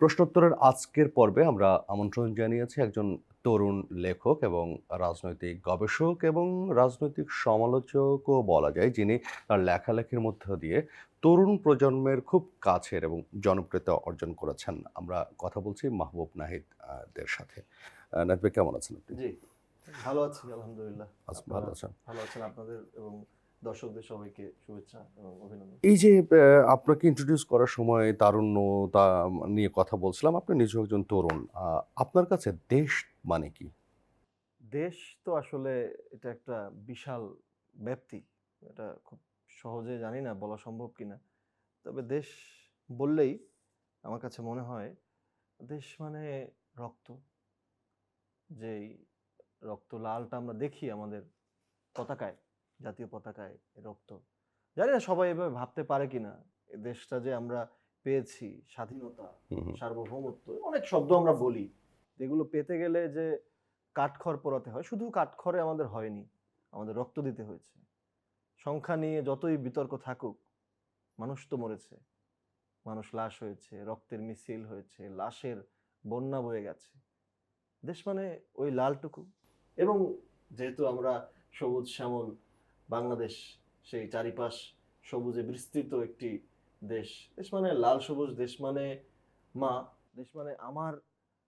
প্রশ্নোত্তরের আজকের পর্বে আমরা আমন্ত্রণ জানিয়েছি একজন তরুণ লেখক এবং রাজনৈতিক গবেষক এবং রাজনৈতিক সমালোচকও বলা যায়, যিনি তার লেখালেখির মধ্য দিয়ে তরুণ প্রজন্মের খুব কাছের এবং জনপ্রিয়তা অর্জন করেছেন। আমরা কথা বলছি মাহবুব নাহিদ দের সাথে। নাহিদ ভাই, কেমন আছেন আপনি? জি, ভালো আছি আলহামদুলিল্লাহ। ভালো আছেন? ভালো আছেন? আপনাদের এবং দর্শকদের সবাইকে শুভেচ্ছা এবং অভিনন্দন। এই যে আপনাকে ইন্ট্রোডিউস করার সময় তারুণ্যতা নিয়ে কথা বলছিলাম। আপনি নিজেও একজন তরুণ। আপনার কাছে দেশ মানে কি? দেশ তো আসলে এটা একটা বিশাল ব্যাপ্তি। এটা খুব সহজে জানি না বলা সম্ভব কিনা। তবে দেশ বললেই আমার কাছে মনে হয় দেশ মানে রক্ত। যেই রক্ত লালটা আমরা দেখি আমাদের পতাকায়, জাতীয় পতাকায় রক্ত। জানি না সবাই এভাবে ভাবতে পারে কিনা। এ দেশটা যে আমরা পেয়েছি, স্বাধীনতা, হুম, সার্বভৌমত্ব, অনেক শব্দ আমরা বলি। এগুলো পেতে গেলে যে কাঠখড় পোড়াতে হয়, শুধু কাঠখড়ে আমাদের হয়নি। আমাদের রক্ত দিতে হয়েছে। সংখ্যা নিয়ে যতই বিতর্ক থাকুক, মানুষ তো মরেছে। মানুষ লাশ হয়েছে, রক্তের মিছিল হয়েছে, লাশের বন্যা বয়ে গেছে। দেশ মানে ওই লালটুকু। এবং যেহেতু আমরা সবুজ শ্যামল বাংলাদেশ, সেই চারিপাশ সবুজে বিস্তৃত একটি দেশ। দেশ মানে লাল সবুজ, দেশ মানে মা, দেশ মানে আমার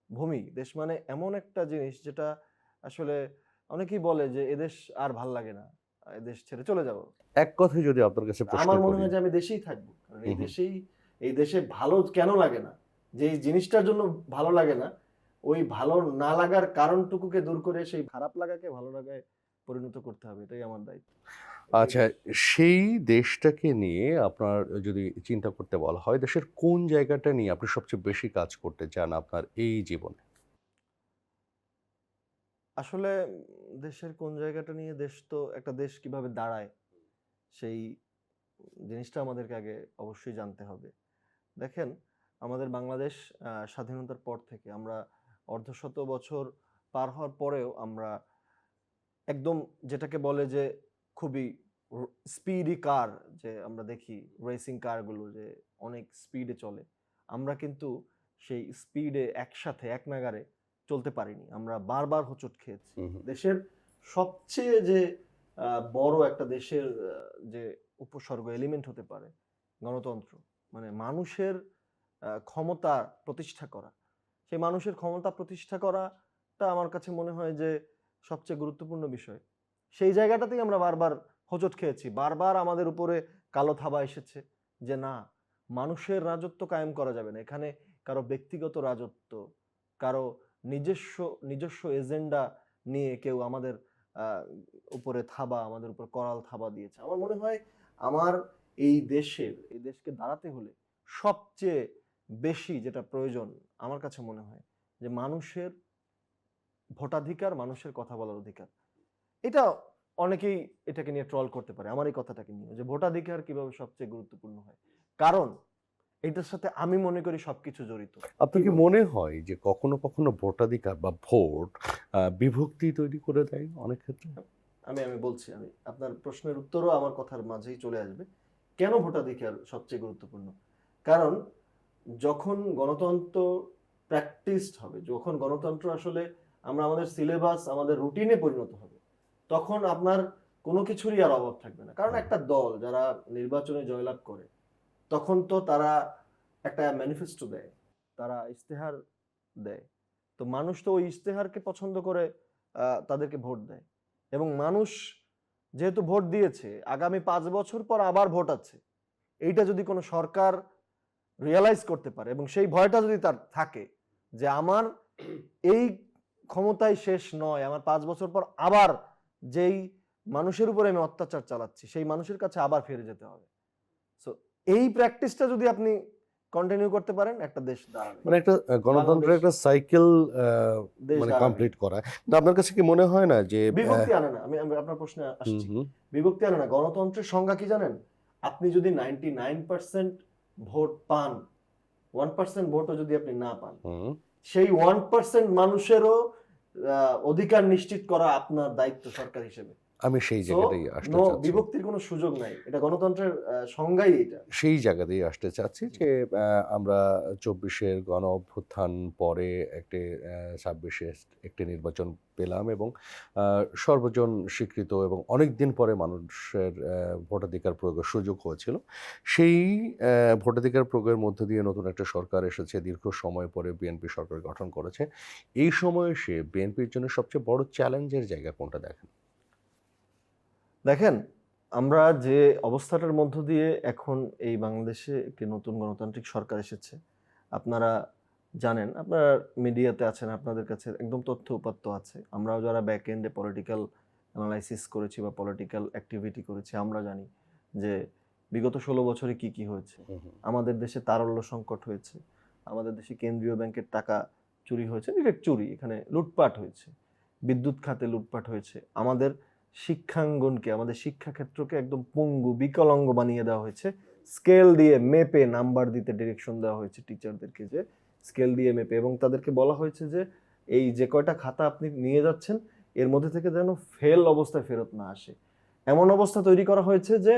ভূমি, দেশ মানে এমন একটা জিনিস যেটা আসলে অনেকেই বলে যে এদেশ আর ভাল লাগে না, এদেশ ছেড়ে চলে যাব। এক কথায় যদি আপনার কাছে প্রশ্ন আমার মনে করি। হয় যে আমি দেশেই থাকবো, কারণ হুম, হুম। এই দেশে ভালো কেন লাগে না, যে এই জিনিসটার জন্য ভালো লাগে না, ওই ভালো না লাগার কারণটুকুকে দূর করে সেই খারাপ লাগাকে ভালো লাগায় পরিণত করতে হবে। এটাই আমার দায়িত্ব। এটাই আচ্ছা, সেই দেশটাকে নিয়ে আপনার যদি চিন্তা করতে বলা হয়, দেশের কোন জায়গাটা নিয়ে আপনি সবচেয়ে বেশি কাজ করতে চান আপনার এই জীবনে? আসলে দেশের কোন জায়গাটা নিয়ে, দেশ তো একটা দেশ কিভাবে দাঁড়ায় সেই জিনিসটা আমাদেরকে আগে অবশ্যই জানতে হবে। দেখেন, আমাদের বাংলাদেশ স্বাধীনতার পর থেকে আমরা অর্ধশত বছর পার হওয়ার পরেও আমরা একদম যেটাকে বলে যে খুবই স্পিডি কার, যে আমরা দেখি রেসিং কারগুলো যে অনেক স্পিডে চলে, আমরা কিন্তু সেই স্পিডে একসাথে এক নাগাড়ে চলতে পারিনি। আমরা বারবার হোঁচট খেয়েছি। হুম, হুম। দেশের সবচেয়ে যে বড় একটা দেশের যে উপসর্গ এলিমেন্ট হতে পারে গণতন্ত্র, মানে মানুষের ক্ষমতা প্রতিষ্ঠা করা, সেই মানুষের ক্ষমতা প্রতিষ্ঠা করাটা আমার কাছে মনে হয় যে সবচেয়ে গুরুত্বপূর্ণ বিষয়। সেই জায়গাটাতেই আমরা বারবার হোঁচট খেয়েছি। বারবার আমাদের উপরে কালো থাবা এসেছে যে না, মানুষের রাজত্ব কায়েম করা যাবে না। এখানে কারো ব্যক্তিগত রাজত্ব, কারো নিজস্ব নিজস্ব এজেন্ডা নিয়ে কেউ আমাদের আহ, উপরে থাবা, আমাদের উপর করাল থাবা দিয়েছে। আমার মনে হয় আমার এই দেশকে দাঁড়াতে হলে সবচেয়ে বেশি যেটা প্রয়োজন আমার কাছে মনে হয় যে মানুষের ভোটাধিকার, মানুষের কথা বলার অধিকার। এটা অনেকেই এটাকে নিয়ে ট্রল করতে পারে আমার এই কথাটাকে নিয়ে, যে ভোটাধিকার কিভাবে সবচেয়ে গুরুত্বপূর্ণ হয়। কারণ এটার সাথে আমি মনে করি সবকিছু জড়িত। আপনার কি মনে হয় যে কখনো, কখনো ভোটাধিকার বা ভোট বিভক্তি তৈরি করে দেয় অনেক ক্ষেত্রে? আমি আমি বলছি, আমি আপনার প্রশ্নের উত্তরও আমার কথার মাঝেই চলে আসবে। কেন ভোটাধিকার সবচেয়ে গুরুত্বপূর্ণ? কারণ যখন গণতন্ত্র প্র্যাকটিসড হবে, যখন গণতন্ত্র আসলে আমরা আমাদের সিলেবাস, আমাদের রুটিনে পরিণত হবে, তখন আপনার কোনো কিছুরই আর অভাব থাকবে না। কারণ একটা দল যারা নির্বাচনে জয়লাভ করে, তখন তো তারা একটা ম্যানিফেস্টো দেয়, তারা ইশতেহার দেয়। তো মানুষ তো ওই ইশতেহারকে পছন্দ করে তাদেরকে ভোট দেয়। এবং মানুষ যেহেতু ভোট দিয়েছে, আগামী 5 বছর পর আবার ভোট আছে। এইটা যদি কোনো সরকার রিয়ালাইজ করতে পারে এবং সেই ভয়টা যদি তার থাকে যে আমার এই ক্ষমতায় শেষ নয়, আমার 5 বছর পর আবার যেই মানুষের উপরে আমি অত্যাচার চালাচ্ছি সেই মানুষের কাছে আবার ফিরে যেতে হবে। সো এই প্র্যাকটিসটা যদি আপনি কন্টিনিউ করতে পারেন, একটা দেশ দাঁড়াবে, মানে একটা বাংলাদেশ গণতন্ত্রের একটা সাইকেল দেশ মানে দাঁড়াবে। কমপ্লিট করা। কিন্তু আপনার কাছে কি মনে হয় না যে বিভক্তি আনে না। আমি আমি আপনার প্রশ্নে হুম, আসছি। হুম, বিভক্তি আনে না। গণতন্ত্রের সংজ্ঞা কি জানেন? আপনি যদি 99% ভোট পান, 1% ভোটও যদি আপনি না পান, হুম। সেই 1% মানুষেরও অধিকার নিশ্চিত করা আপনার দায়িত্ব সরকার হিসেবে। আমি সেই সো জায়গাতেই আসতে নো চাচ্ছি। বিভক্তির কোনো সুযোগ নাই, এটা গণতন্ত্রের সংজ্ঞাই এটা। সেই জায়গাতেই আসতে চাচ্ছি যে আমরা ২৪-এর গণ অভ্যুত্থান পরে একটি ২৬-এ একটি নির্বাচন পেলাম এবং সর্বজন স্বীকৃত এবং অনেকদিন পরে মানুষের ভোটাধিকার প্রয়োগের সুযোগ হয়েছিল। সেই ভোটাধিকার প্রয়োগের মধ্য দিয়ে নতুন একটা সরকার এসেছে। দীর্ঘ সময় পরে বিএনপি সরকার গঠন করেছে। এই সময়ে এসে বিএনপির জন্য সবচেয়ে বড় চ্যালেঞ্জের জায়গা কোনটা দেখেন? দেখেন, আমরা যে অবস্থাটার মধ্য দিয়ে এখন এই বাংলাদেশে একটি নতুন গণতান্ত্রিক সরকার এসেছে, আপনারা জানেন, আপনারা মিডিয়াতে আছেন, আপনাদের কাছে একদম তথ্য উপাত্ত আছে। আমরাও যারা ব্যাক এন্ডে পলিটিক্যাল অ্যানালাইসিস করেছি বা পলিটিক্যাল অ্যাক্টিভিটি করেছি, আমরা জানি যে বিগত ১৬ বছরে কি, কি হয়েছে। হুম, হুম। আমাদের দেশে তারল্য সংকট হয়েছে। আমাদের দেশে কেন্দ্রীয় ব্যাংকের টাকা চুরি হয়েছে, ডিরেক্ট চুরি, এখানে লুটপাট হয়েছে। বিদ্যুৎ খাতে লুটপাট হয়েছে। আমাদের শিক্ষাঙ্গনকে, আমাদের শিক্ষাক্ষেত্রকে একদম পঙ্গু, বিকলাঙ্গ বানিয়ে দেওয়া হয়েছে। স্কেল দিয়ে মেপে নাম্বার দিতে ডিরেকশন দেওয়া হয়েছে টিচারদেরকে, যে স্কেল দিয়ে মেপে, এবং তাদেরকে বলা হয়েছে যে এই যে কয়টা খাতা আপনি নিয়ে যাচ্ছেন এর মধ্যে থেকে যেন ফেল অবস্থায় ফেরত না আসে। এমন অবস্থা তৈরি করা হয়েছে যে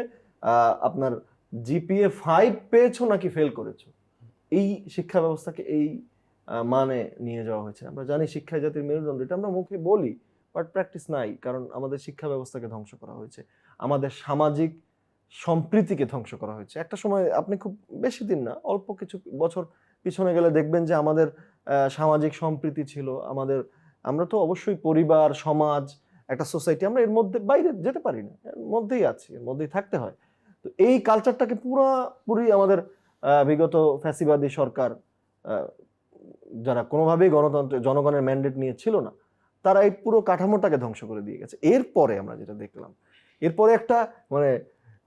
আপনার জিপিএ 5 পেয়েছো নাকি ফেল করেছো, এই শিক্ষা ব্যবস্থাকে এই মানে নিয়ে যাওয়া হয়েছে। আমরা জানি শিক্ষাই জাতির মেরুদণ্ড, এটা আমরা মুখে বলি, বাট প্র্যাকটিস নাই, কারণ আমাদের শিক্ষা ব্যবস্থাকে ধ্বংস করা হয়েছে, আমাদের সামাজিক সম্প্রীতিকে ধ্বংস করা হয়েছে। একটা সময়, আপনি খুব বেশি দিন না, অল্প কিছু বছর পিছনে গেলে দেখবেন যে আমাদের সামাজিক সম্প্রীতি ছিল, আমরা তো অবশ্যই পরিবার, সমাজ, একটা সোসাইটি, আমরা এর মধ্যে বাইরে যেতে পারি না, এর মধ্যেই আছি, এর মধ্যেই থাকতে হয়। তো এই কালচারটাকে পুরোপুরি আমাদের বিগত ফ্যাসিবাদী সরকার, যারা কোনোভাবেই গণতন্ত্র, জনগণের ম্যান্ডেট নিয়ে ছিল না, তারা এই পুরো কাঠামোটাকে ধ্বংস করে দিয়ে গেছে। এরপরে আমরা যেটা দেখলাম, এরপরে একটা মানে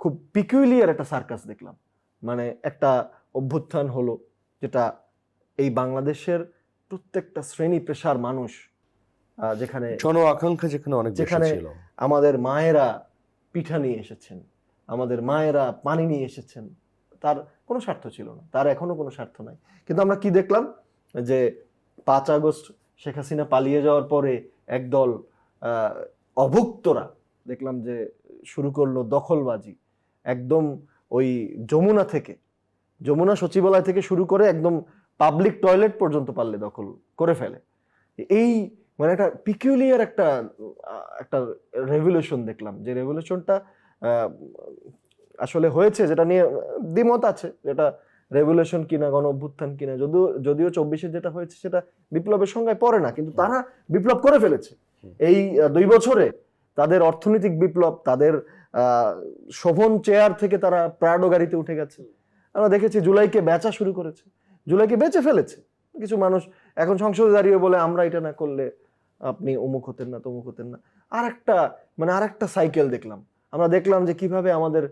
খুব পিকুলিয়ার একটা সার্কাস দেখলাম। মানে একটা অভ্যুত্থান হলো, যেটা এই বাংলাদেশের প্রত্যেকটা শ্রেণী পেশার মানুষ, যেখানে জন আকাঙ্ক্ষা যেখানে অনেক বেশি যেখানে ছিল। আমাদের মায়েরা পিঠা নিয়ে এসেছেন, আমাদের মায়েরা পানি নিয়ে এসেছেন, তার কোনো স্বার্থ ছিল না, তার এখনো কোনো স্বার্থ নাই। কিন্তু আমরা কি দেখলাম, যে ৫ আগস্ট শেখ হাসিনা পালিয়ে যাওয়ার পরে একদল অভুক্তরা দেখলাম যে শুরু করলো দখলবাজি, একদম ওই যমুনা সচিবালয় থেকে শুরু করে একদম পাবলিক টয়লেট পর্যন্ত পারলে দখল করে ফেলে। এই মানে একটা পিকুলিয়ার একটা রেভলিউশন দেখলাম, যে রেভলিউশনটা আসলে হয়েছে, যেটা নিয়ে দ্বিমত আছে, যেটা রেভলিউশন কিনা গণ অভ্যুত্থান কিনা। যদিও ২৪-এ যেটা হয়েছে সেটা বিপ্লবের সংজ্ঞায় পড়ে না, কিন্তু তারা বিপ্লব করে ফেলেছে। এই ২ বছরে তাদের অর্থনৈতিক বিপ্লব, তাদের শোভন চেয়ার থেকে তারা প্রাডো গাড়িতে উঠে গেছে। আমরা দেখেছি জুলাইকে বেচা শুরু করেছে, জুলাইকে বেচে ফেলেছে কিছু মানুষ। এখন সংসদে দাঁড়িয়ে বলে আমরা এটা না করলে আপনি অমুক হতেন না, তমুক হতেন না। আরেকটা সাইকেল দেখলাম। আমরা দেখলাম যে কিভাবে আমাদের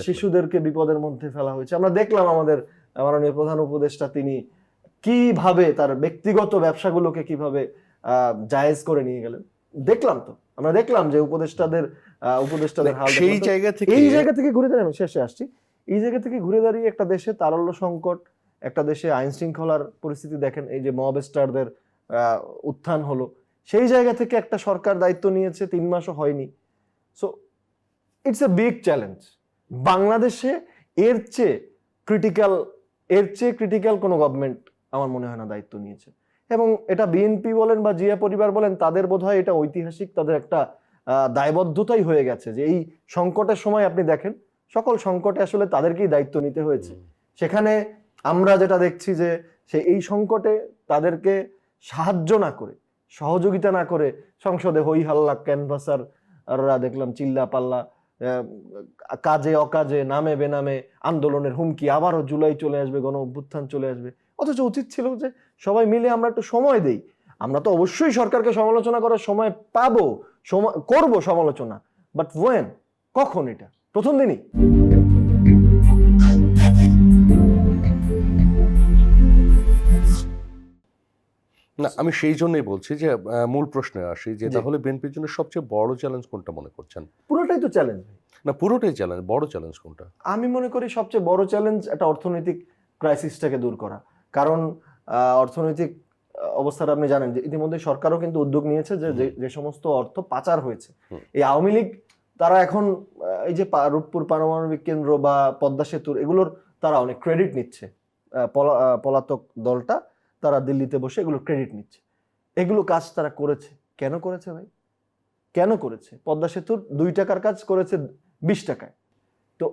শিশুদেরকে বিপদের মধ্যে ফেলা হয়েছে। আমরা দেখলাম আমাদের মাননীয় প্রধান উপদেষ্টা তিনি কিভাবে তার ব্যক্তিগত ব্যবসাগুলোকে কিভাবে জায়েজ করে নিয়ে গেলেন। আমরা দেখলাম যে উপদেষ্টাদের হাল। সেই জায়গা থেকে ঘুরে দাঁড়িয়ে, আমি শেষে আসছি, এই জায়গা থেকে ঘুরে দাঁড়িয়ে একটা দেশে তারল্য সংকট, একটা দেশে আইন শৃঙ্খলার পরিস্থিতি দেখেন, এই যে মব স্টারদের উত্থান হলো, সেই জায়গা থেকে একটা সরকার দায়িত্ব নিয়েছে, ৩ মাসও হয়নি। So it's a big challenge. বাংলাদেশে এর চেয়ে ক্রিটিক্যাল কোনো গভর্নমেন্ট আমার মনে হয় না দায়িত্ব নিয়েছে। এবং এটা বিএনপি বলেন বা জিয়া পরিবার বলেন, তাদের বোধহয় এটা ঐতিহাসিক, তাদের একটা দায়বদ্ধতাই হয়ে গেছে, যে এই সংকটের সময় আপনি দেখেন সকল সংকটে আসলে তাদেরকেই দায়িত্ব নিতে হয়েছে। সেখানে আমরা যেটা দেখছি যে এই সংকটে তাদেরকে সাহায্য না করে, সহযোগিতা না করে, সংসদে হই হাল্লা, ক্যানভাসাররা দেখলাম চিল্লা পাল্লা, কাজে অকাজে, নামে বেনামে আন্দোলনের হুমকি, আবারও জুলাই চলে আসবে, গণ অভ্যুত্থান চলে আসবে। অথচ উচিত ছিল যে সবাই মিলে আমরা একটু সময় দেই। আমরা তো অবশ্যই সরকারকে সমালোচনা করার সময় পাবো, করবো সমালোচনা, বাট ওয়েন, কখন? এটা প্রথম দিনই? না, আমি সেই জন্যই বলছি যে মূল প্রশ্নে আসি, যে তাহলে বিএনপির জন্য সবচেয়ে বড় চ্যালেঞ্জ কোনটা মনে করছেন? পুরোটাই তো চ্যালেঞ্জ। না, পুরোটাই চ্যালেঞ্জ। বড় চ্যালেঞ্জ কোনটা? আমি মনে করি সবচেয়ে বড় চ্যালেঞ্জ একটা অর্থনৈতিক ক্রাইসিসটাকে দূর করা। কারণ অর্থনৈতিক অবস্থাটা আপনি জানেন যে ইতিমধ্যে সরকারও কিন্তু উদ্যোগ নিয়েছে যে যে সমস্ত অর্থ পাচার হয়েছে, হুম। এই আওয়ামী লীগ তারা এখন এই যে রূপপুর পারমাণবিক কেন্দ্র বা পদ্মা সেতুর এগুলোর তারা অনেক ক্রেডিট নিচ্ছে। পলাতক দলটা তারা দিল্লিতে বসে এগুলো ক্রেডিট নিচ্ছে। এগুলো কাজ তারা করেছে, কেন করেছে ভাই? কেন করেছে? পদ্মা সেতুর 2 টাকার কাজ করেছে 20 টাকায়। তো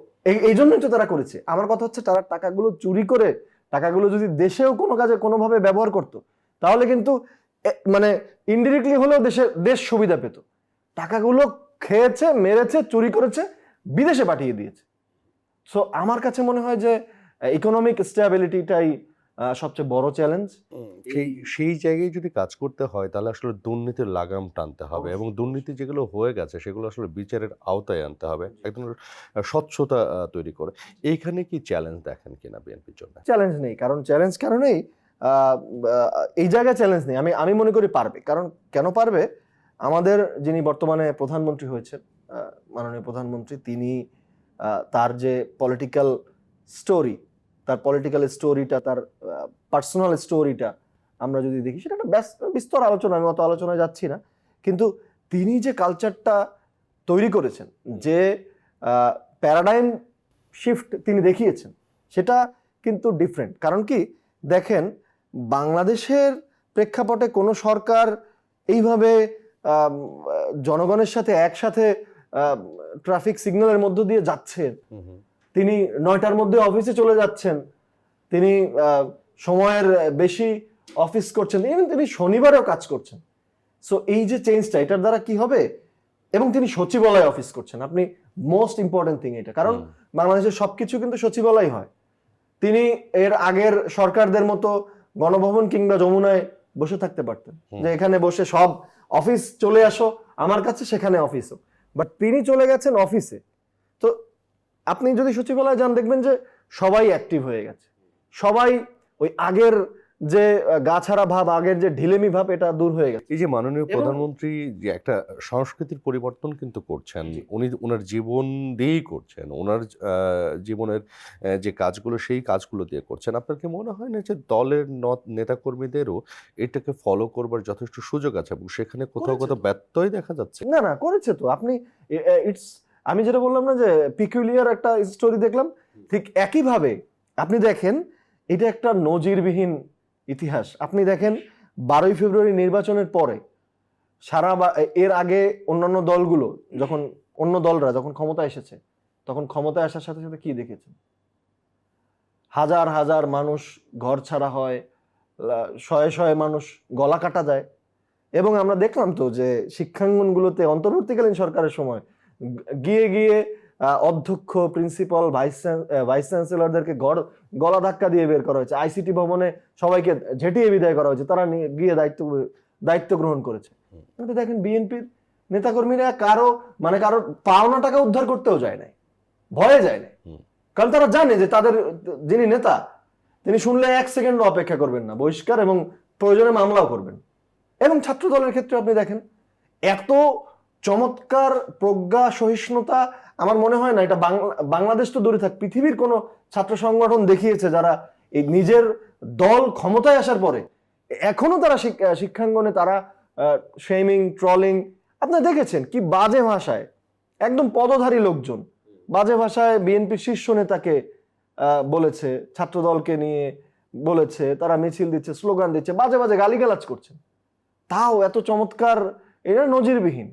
এই জন্যই তো তারা করেছে। আমার কথা হচ্ছে তারা টাকাগুলো চুরি করে টাকাগুলো যদি দেশেও কোনো কাজে কোনোভাবে ব্যবহার করত, তাহলে কিন্তু মানে ইনডিরেক্টলি হলেও দেশ সুবিধা পেত। টাকাগুলো খেয়েছে, মেরেছে, চুরি করেছে, বিদেশে পাঠিয়ে দিয়েছে। সো আমার কাছে মনে হয় যে ইকোনমিক স্টেবিলিটিটাই সবচেয়ে বড় চ্যালেঞ্জ। সেই জায়গায় যদি কাজ করতে হয় তাহলে আসলে দুর্নীতির লাগাম টানতে হবে এবং দুর্নীতি যেগুলো হয়ে গেছে সেগুলো আসলে বিচারের আওতায় আনতে হবে, এক ধরনের স্বচ্ছতা তৈরি করে। এইখানে কি চ্যালেঞ্জ দেখেন কিনা বিএনপির জন্য? চ্যালেঞ্জ নেই, কারণ চ্যালেঞ্জ কারণেই এই জায়গায় চ্যালেঞ্জ নেই। আমি মনে করি পারবে। কারণ কেন পারবে? আমাদের যিনি বর্তমানে প্রধানমন্ত্রী হয়েছেন, মাননীয় প্রধানমন্ত্রী, তিনি তার যে পলিটিক্যাল স্টোরি, তার পলিটিক্যাল স্টোরিটা, তার পার্সোনাল স্টোরিটা আমরা যদি দেখি, সেটা একটা বিস্তর আলোচনা, আমি অত আলোচনায় যাচ্ছি না। কিন্তু তিনি যে কালচারটা তৈরি করেছেন, যে প্যারাডাইম শিফট তিনি দেখিয়েছেন, সেটা কিন্তু ডিফারেন্ট। কারণ কি দেখেন, বাংলাদেশের প্রেক্ষাপটে কোনো সরকার এইভাবে জনগণের সাথে একসাথে ট্রাফিক সিগন্যালের মধ্য দিয়ে যাচ্ছে, তিনি 9টার মধ্যে অফিসে চলে যাচ্ছেন, তিনি সময়ের বেশি অফিস করছেন, ইভেন তিনি শনিবারেও কাজ করছেন। সো এই যে চেঞ্জটা, এটার দ্বারা কি হবে? এবং তিনি সচিবালয়ে অফিস করছেন। আপনি মোস্ট ইম্পর্টেন্ট থিং এটা, কারণ বাংলাদেশের সবকিছু কিন্তু সচিবালয় হয়। তিনি এর আগের সরকারদের মতো গণভবন কিংবা যমুনায় বসে থাকতে পারতেন, যে এখানে বসে সব অফিস চলে আসো আমার কাছে, সেখানে অফিসও। বাট তিনি চলে গেছেন অফিসে। তো আপনি যদি সচিবালয়ে যান, দেখবেন যে সবাই অ্যাক্টিভ হয়ে গেছে, সবাই ওই আগের যে গাছাড়া ভাব, আগের যে ঢিলেমি ভাব, এটা দূর হয়ে গেছে। এই যে মাননীয় প্রধানমন্ত্রী যে একটা সংস্কৃতির পরিবর্তন কিন্তু করছেন, উনি ওনার জীবন দিয়েই করছেন, ওনার জীবনের যে কাজগুলো সেই কাজগুলো দিয়ে করছেন। আপনার কি মনে হয় না যে দলের নেতাকর্মীদেরও এটাকে ফলো করবার যথেষ্ট সুযোগ আছে এবং সেখানে কোথাও কোথাও ব্যত্যয় দেখা যাচ্ছে? না না, করেছে তো। আপনি ইটস, আমি যেটা বললাম না যে পিকুলিয়ার একটা স্টোরি দেখলাম, ঠিক একইভাবে আপনি দেখেন এটা একটা নজিরবিহীন ইতিহাস। আপনি দেখেন 12ই ফেব্রুয়ারি নির্বাচনের পরে এর আগে অন্যান্য দলগুলো যখন, অন্য দলরা যখন ক্ষমতা এসেছে, তখন ক্ষমতায় আসার সাথে সাথে কি দেখেছেন? হাজার হাজার মানুষ ঘর ছাড়া হয়, শয়ে শয়ে মানুষ গলা কাটা যায়। এবং আমরা দেখলাম তো যে শিক্ষাঙ্গনগুলোতে অন্তর্বর্তীকালীন সরকারের সময় গিয়ে গিয়ে অধ্যক্ষ, প্রিন্সিপাল, ভাইস চ্যান্সেলরদেরকে গলা ধাক্কা দিয়ে বের করা হয়েছে। আইসিটি ভবনে সবাইকে ঝেঁটিয়ে বিদায় করা হয়েছে, তারা গিয়ে দায়িত্ব গ্রহণ করেছে। কিন্তু দেখেন বিএনপির নেতাকর্মীরা কারো পাওনা টাকা উদ্ধার করতেও যায় নাই, ভয়ে যায় নাই। কারণ তারা জানে যে তাদের যিনি নেতা, তিনি শুনলে 1 সেকেন্ডও অপেক্ষা করবেন না, বহিষ্কার এবং প্রয়োজনে মামলাও করবেন। এবং ছাত্র দলের ক্ষেত্রে আপনি দেখেন এত চমৎকার প্রজ্ঞা, সহিষ্ণুতা, আমার মনে হয় না এটা বাংলাদেশ তো দূরে থাক, পৃথিবীর কোনো ছাত্র সংগঠন দেখিয়েছে যারা এই নিজের দল ক্ষমতায় আসার পরে এখনো তারা শিক্ষাঙ্গনে তারা শেমিং, ট্রলিং, আপনারা দেখেছেন কি বাজে ভাষায়, একদম পদধারী লোকজন বাজে ভাষায় বিএনপির শীর্ষ নেতাকে বলেছে, ছাত্র দলকে নিয়ে বলেছে, তারা মিছিল দিচ্ছে, স্লোগান দিচ্ছে, বাজে বাজে গালিগালাজ করছে। তাও এত চমৎকার, এটা নজিরবিহীন।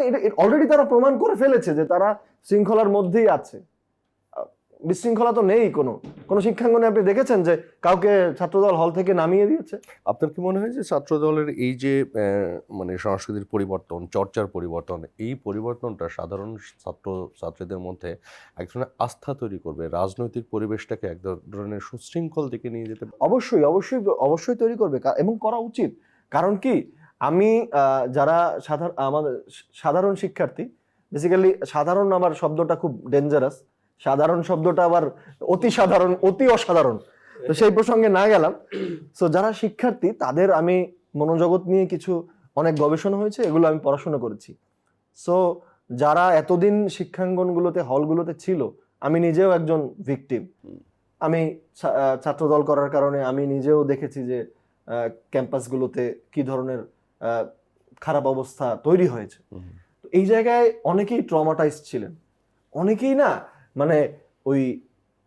এটা অলরেডি তারা প্রমাণ করে ফেলেছে যে তারা শৃঙ্খলার মধ্যেই আছে, বিশৃঙ্খলা তো নেই। কোনো শিক্ষাঙ্গনে আপনি দেখেছেন যে কাউকে ছাত্রদল হল থেকে নামিয়ে দিয়েছে? আপনার কি মনে হয় যে ছাত্র দলের এই যে মানে সংস্কৃতির পরিবর্তন, চর্চার পরিবর্তন, এই পরিবর্তনটা সাধারণ ছাত্রীদের মধ্যে এক ধরনের আস্থা তৈরি করবে, রাজনৈতিক পরিবেশটাকে এক ধরনের সুশৃঙ্খল দিকে নিয়ে যেতে? অবশ্যই অবশ্যই অবশ্যই তৈরি করবে, এবং করা উচিত। কারণ কি, আমি যারা আমাদের সাধারণ শিক্ষার্থী, বেসিক্যালি সাধারণ আমার শব্দটা খুব ডেঞ্জারাস, সাধারণ শব্দটা আবার অতি সাধারণ, অতি অসাধারণ, তো সেই প্রসঙ্গে না গেলাম। সো যারা শিক্ষার্থী, তাদের আমি মনোজগৎ নিয়ে কিছু অনেক গবেষণা হয়েছে, এগুলো আমি পড়াশোনা করেছি। সো যারা এতদিন শিক্ষাঙ্গনগুলোতে, হলগুলোতে ছিল, আমি নিজেও একজন ভিকটিম। আমি ছাত্রদল করার কারণে আমি নিজেও দেখেছি যে ক্যাম্পাসগুলোতে কি ধরনের আহ, খারাপ অবস্থা তৈরি হয়েছে। হুম, তো এই জায়গায় অনেকেই ট্রমাটাইজ ছিলেন, অনেকেই না মানে ওই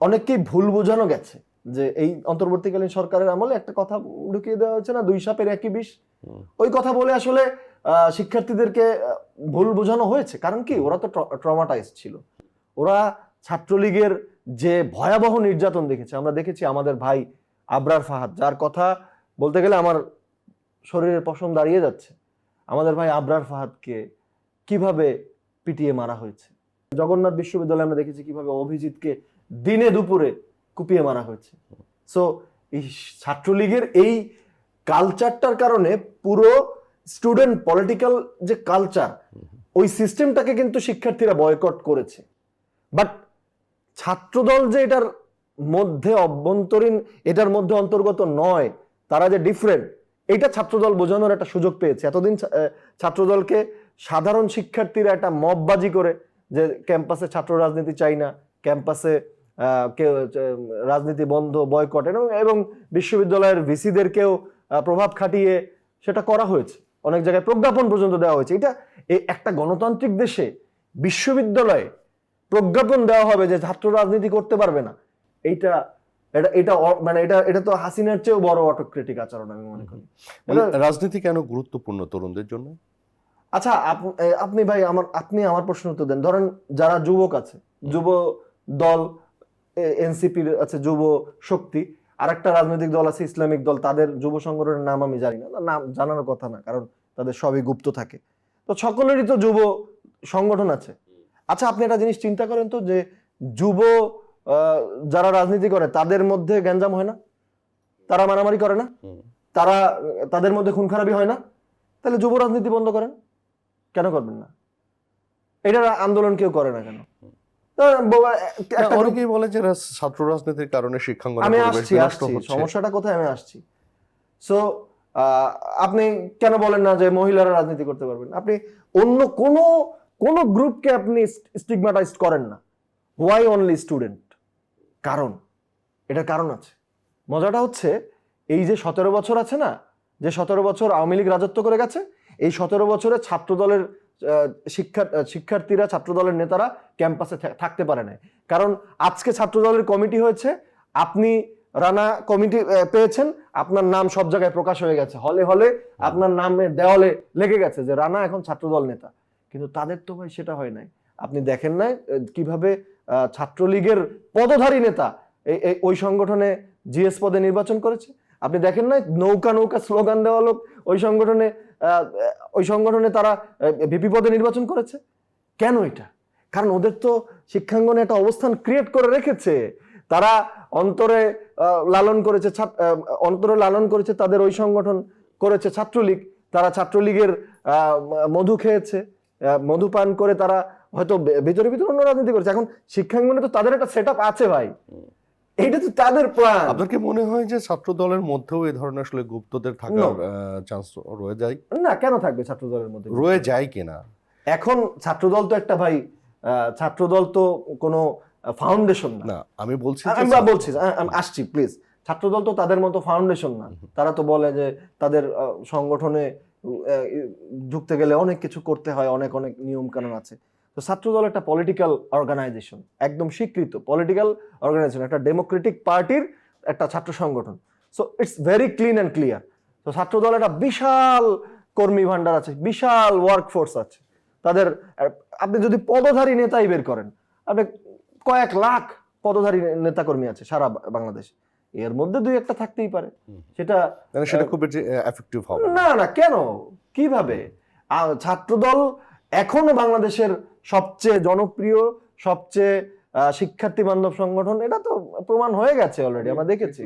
অনেককেই ভুল বোঝানো গেছে যে এই অন্তর্বর্তীকালীন সরকারের আমলে একটা কথা ঢুকিয়ে দেওয়া হচ্ছে না, 2 সাপের একই বিষ। হুম, ওই কথা বলে আসলে শিক্ষার্থীদেরকে ভুল বোঝানো হয়েছে। কারণ কি, ওরা তো ট্রমাটাইজ ছিল, ওরা ছাত্রলীগের যে ভয়াবহ নির্যাতন দেখেছে। আমরা দেখেছি আমাদের ভাই আবরার ফাহাদ, যার কথা বলতে গেলে আমার শরীরের পশম দাঁড়িয়ে যাচ্ছে। আমাদের ভাই আবরার ফাহাদকে কিভাবে পিটিয়ে মারা হয়েছে। জগন্নাথ বিশ্ববিদ্যালয়ে আমরা দেখেছি কিভাবে অভিজিৎকে দিনে দুপুরে কুপিয়ে মারা হয়েছে। সো এই ছাত্রলীগের এই কালচারটার কারণে পুরো স্টুডেন্ট পলিটিক্যাল যে কালচার, ওই সিস্টেমটাকে কিন্তু শিক্ষার্থীরা বয়কট করেছে। বাট ছাত্রদল যে এটার মধ্যে অভ্যন্তরীণ, এটার মধ্যে অন্তর্গত নয়, তারা যে ডিফারেন্ট, এটা ছাত্রদল বোঝানোর একটা সুযোগ পেয়েছে। এতদিন ছাত্রদলকে সাধারণ শিক্ষার্থীরা একটা মববাজি করে যে ক্যাম্পাসে ছাত্র রাজনীতি চাই না, ক্যাম্পাসে রাজনীতি বন্ধ, বয়কট, এবং বিশ্ববিদ্যালয়ের ভিসিদেরকেও প্রভাব খাটিয়ে সেটা করা হয়েছে। অনেক জায়গায় প্রজ্ঞাপন পর্যন্ত দেওয়া হয়েছে। এটা একটা গণতান্ত্রিক দেশে বিশ্ববিদ্যালয়ে প্রজ্ঞাপন দেওয়া হবে যে ছাত্র রাজনীতি করতে পারবে না, এইটা এটা এটা মানে এটা তো হাসিনার চেয়েও বড় অটোক্রেটিক আচরণ আমি মনে করি। মানে রাজনীতি কেন গুরুত্বপূর্ণ তরুণদের জন্য? আচ্ছা, আপনি ভাই আপনি আমার প্রশ্ন উত্তর দেন। ধরেন যারা যুবক আছে, যুব দল, এনসিপির আছে যুব শক্তি, আর একটা রাজনৈতিক দল আছে ইসলামিক দল, তাদের যুব সংগঠনের নাম আমি জানি না, নাম জানার কথা না, কারণ তাদের সবই গুপ্ত থাকে। তো সকলেরই তো যুব সংগঠন আছে। আচ্ছা, আপনি একটা জিনিস চিন্তা করেন তো, যে যুব যারা রাজনীতি করে তাদের মধ্যে গ্যাঞ্জাম হয় না? তারা মারামারি করে না? তারা তাদের মধ্যে খুন খারাপি হয় না? তাহলে যুব রাজনীতি বন্ধ করেন, কেন করবেন না? এটার আন্দোলন কেউ করে না কেন? অনেকেই বলে যে ছাত্র রাজনীতির কারণে শিক্ষাঙ্গনে আমি পরিবেশ আসছি বিনষ্ট হচ্ছে। সমস্যাটা কোথায় আমি আসছি। সো আপনি কেন বলেন না যে মহিলারা রাজনীতি করতে পারবেন? আপনি অন্য কোন গ্রুপকে আপনি স্টিগমাটাইজ করেন না। Why only student? কারণ এটার কারণ আছে। মজাটা হচ্ছে, এই যে 17 বছর আছে না, যে 17 বছর আওয়ামী লীগ রাজত্ব করে গেছে, এই 17 বছরে ছাত্রদলের শিক্ষার্থীরা, ছাত্রদলের নেতারা ক্যাম্পাসে থাকতে পারে না। কারণ আজকে ছাত্রদলের কমিটি হয়েছে, আপনি রানা কমিটি পেয়েছেন, আপনার নাম সব জায়গায় প্রকাশ হয়ে গেছে, হলে হলে আপনার নামে দেওয়ালে লেগে গেছে যে রানা এখন ছাত্রদল নেতা। কিন্তু তাদের তো ভাই সেটা হয় নাই। আপনি দেখেন নাই কিভাবে ছাত্রলীগের পদধারী নেতা ওই সংগঠনে জিএস পদে নির্বাচন করেছে? আপনি দেখেন নাই নৌকা নৌকা স্লোগান দেওয়া লোক ওই সংগঠনে তারা ভিপি পদে নির্বাচন করেছে? কেন এটা? কারণ ওদের তো শিক্ষাঙ্গনে একটা অবস্থান ক্রিয়েট করে রেখেছে। তারা অন্তরে লালন করেছে তাদের ওই সংগঠন করেছে ছাত্রলীগ। তারা ছাত্রলীগের মধু খেয়েছে, মধু পান করে তারা হয়তো ভিতরে ভিতরে অন্য রাজনীতি করেছে। এখন শিক্ষাঙ্গনে তো তাদের একটা সেট আপ আছে ভাই, এইটা তো তাদের প্ল্যান। আপনার কি মনে হয় যে ছাত্র দলের মধ্যেও এই ধরনের আসলে গুপ্তদের থাকার চান্স রয়ে যায়? না, কেন থাকবে ছাত্র দলের মধ্যে? রয়ে যায় কিনা? এখন ছাত্রদল তো একটা ভাই, ছাত্রদল তো কোনো ফাউন্ডেশন না। আমি বলছি আমি আসছি প্লিজ। ছাত্রদল তো তাদের মতো ফাউন্ডেশন না। তারা তো বলে যে তাদের সংগঠনে ঢুকতে গেলে অনেক কিছু করতে হয়, অনেক অনেক নিয়ম কানুন আছে। তো ছাত্রদল একটা পলিটিক্যাল অর্গানাইজেশন, একদম স্বীকৃত পলিটিক্যাল অর্গানাইজেশন, একটা ডেমোক্রেটিক পার্টির একটা ছাত্র সংগঠন। So it's very clean and clear. তো ছাত্রদল একটা বিশাল কর্মী ভান্ডার আছে, বিশাল ওয়ার্কফোর্স আছে তাদের। আপনি যদি পদধারী নেতাই বের করেন, আপনি কয়েক লাখ পদধারী নেতাকর্মী আছে সারা বাংলাদেশ, এর মধ্যে দুই একটা থাকতেই পারে। সেটা খুব এফেক্টিভ হবে না। কেন? কিভাবে? ছাত্রদল এখনো বাংলাদেশের সবচেয়ে জনপ্রিয়, সবচেয়ে শিক্ষার্থী বান্ধব সংগঠন। এটা তো প্রমাণ হয়ে গেছে অলরেডি, আমরা দেখেছি।